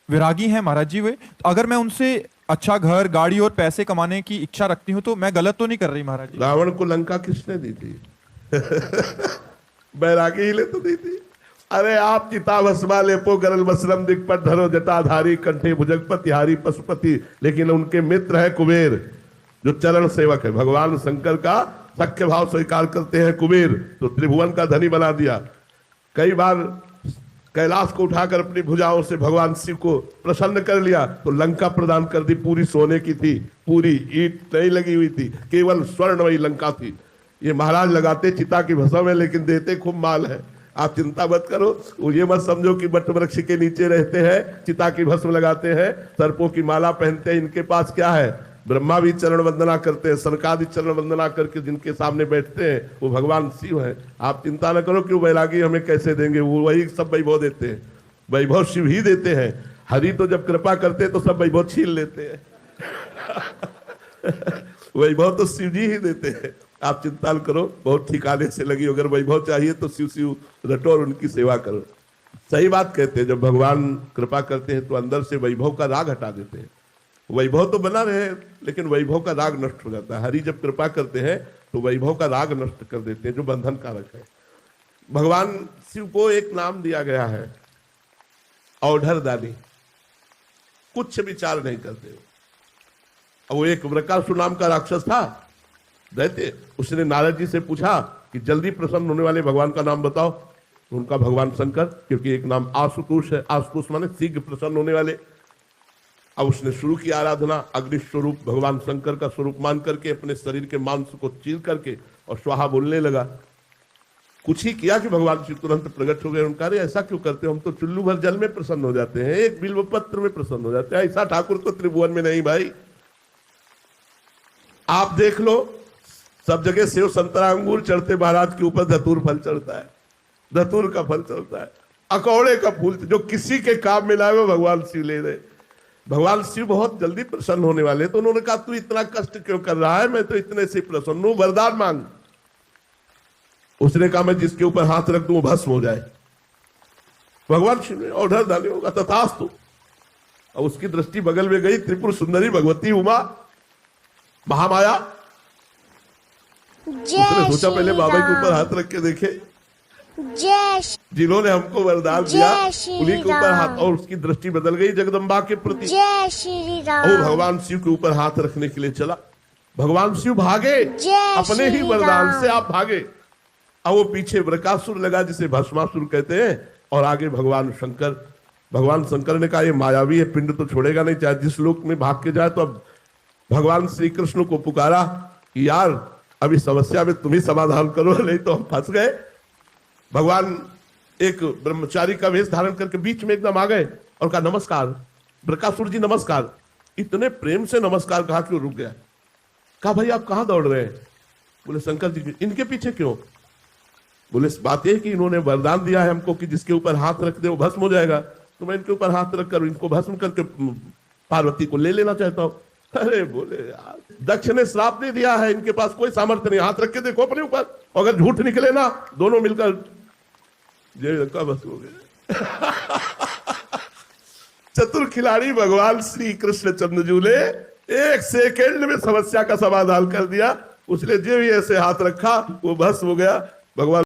विरागी हैं महाराज जी वे, तो अगर मैं उनसे अच्छा घर गाड़ी और पैसे कमाने की इच्छा रखती हूँ तो मैं गलत तो नहीं कर रही महाराज जी? रावण को लंका किसने दी थी? बैरागी ही ले तो दी थी। अरे आप चिता भस्मा लेपो गरल वस्त्रम दिक्पट धरो जटाधारी कंठे भुजगपति हारी पशुपति, लेकिन उनके मित्र है कुबेर जो चरण सेवक है। भगवान शंकर का सख्य भाव स्वीकार करते हैं कुबेर, तो त्रिभुवन का धनी बना दिया। कई बार कैलाश को उठाकर अपनी भुजाओं से भगवान शिव को प्रसन्न कर लिया, तो लंका प्रदान कर दी, पूरी सोने की थी, पूरी ईंट नहीं लगी हुई थी, केवल स्वर्णमयी लंका थी। ये महाराज लगाते चिता की भस्म है लेकिन देते खूब माल है। आप चिंता मत करो, ये मत समझो कि बट वृक्ष के नीचे रहते हैं चिता की भस्म लगाते हैं, सर्पों की माला पहनते हैं। इनके पास क्या है? ब्रह्मा भी चरण वंदना करते हैं, सनकादि चरण वंदना करके जिनके सामने बैठते हैं वो भगवान शिव है। आप चिंता न करो कि वो वैरागी हमें कैसे देंगे, वो वही सब वैभव देते हैं, वैभव शिव ही देते हैं। हरि तो जब कृपा करते हैं तो सब वैभव छीन लेते हैं। वैभव तो शिव जी ही देते हैं। आप चिंता न करो, बहुत ठिकाने से लगी, अगर वैभव चाहिए तो शिव शिव रटो और उनकी सेवा करो। सही बात कहते हैं, जब भगवान कृपा करते हैं तो अंदर से वैभव का राग हटा देते हैं। वैभव तो बना रहे लेकिन वैभव का राग नष्ट हो जाता है। हरि जब कृपा करते हैं तो वैभव का राग नष्ट कर देते हैं जो बंधन कारक है। भगवान शिव को एक नाम दिया गया है औढ़र दानी, कुछ विचार नहीं करते। अब वो एक वृकासुर नाम का राक्षस था दैत्य, उसने नारद जी से पूछा कि जल्दी प्रसन्न होने वाले भगवान का नाम बताओ। उनका भगवान शंकर, क्योंकि एक नाम आशुतोष है, आशुतोष माने शीघ्र प्रसन्न होने वाले। अब उसने शुरू की आराधना, अग्नि स्वरूप भगवान शंकर का स्वरूप मान करके अपने शरीर के मांस को चीर करके और स्वाहा बोलने लगा। कुछ ही किया कि भगवान शिव तुरंत प्रकट हो गए। उनका अरे ऐसा क्यों करते हो, हम तो चुल्लू भर जल में प्रसन्न हो जाते हैं, एक बिल्व पत्र में प्रसन्न हो जाते हैं, ऐसा ठाकुर तो त्रिभुवन में नहीं भाई। आप देख लो सब जगह सेव संतरा अंगूर चढ़ते, महाराज के ऊपर धतूर फल चढ़ता है, धतूर का फल चढ़ता है, अकौड़े का फूल, जो किसी के काम में लाए वो भगवान शिव ले रहे। भगवान शिव बहुत जल्दी प्रसन्न होने वाले, तो उन्होंने कहा तू इतना कष्ट क्यों कर रहा है, मैं तो इतने से प्रसन्न हूं, वरदान मांग। उसने कहा मैं जिसके ऊपर हाथ रख दूं वो भस्म हो जाए। भगवान शिव ने ऑर्डर डाले, होगा तथास्तु। और उसकी दृष्टि बगल में गई, त्रिपुर सुंदरी भगवती उमा महामाया। उसने सोचा पहले बाबा के ऊपर हाथ रख के देखे, जिन्होंने हमको वरदान दिया उन्हीं के ऊपर हाथ, और उसकी दृष्टि बदल गई जगदम्बा के प्रति। जय श्री राम। वो भगवान शिव के ऊपर हाथ रखने के लिए चला। भगवान शिव भागे, अपने ही वरदान से आप भागे। अब वो पीछे वृकासुर लगा जिसे भस्मासुर कहते हैं, और आगे भगवान शंकर। भगवान शंकर ने कहा ये मायावी है, पिंड तो छोड़ेगा नहीं, चाहे जिस लोक में भाग के जाए। तो अब भगवान श्री कृष्ण को पुकारा कि यार अभी समस्या में तुम ही समाधान करो, नहीं तो हम फंस गए। भगवान एक ब्रह्मचारी का वेश धारण करके बीच में एकदम आ गए और कहा नमस्कार वृकासुर जी, नमस्कार। इतने प्रेम से नमस्कार कहा कि वो रुक गया। कहा भाई आप कहां दौड़ रहे हैं? बोले शंकर जी इनके पीछे क्यों? बोले इस बात है कि इन्होंने वरदान दिया है हमको कि जिसके ऊपर हाथ रख दे वो भस्म हो जाएगा, तो मैं इनके ऊपर हाथ रख कर इनको भस्म करके पार्वती को ले लेना चाहता हूं। अरे बोले यार दक्ष ने श्राप दे दिया है, इनके पास कोई सामर्थ्य नहीं, हाथ रख के देखो अपने ऊपर, अगर झूठ निकले ना दोनों मिलकर बस हो गए। चतुर खिलाड़ी भगवान श्री कृष्ण चंद्रजू ने एक सेकेंड में समस्या का समाधान कर दिया। उसने जो भी ऐसे हाथ रखा वो भस्म हो गया। भगवान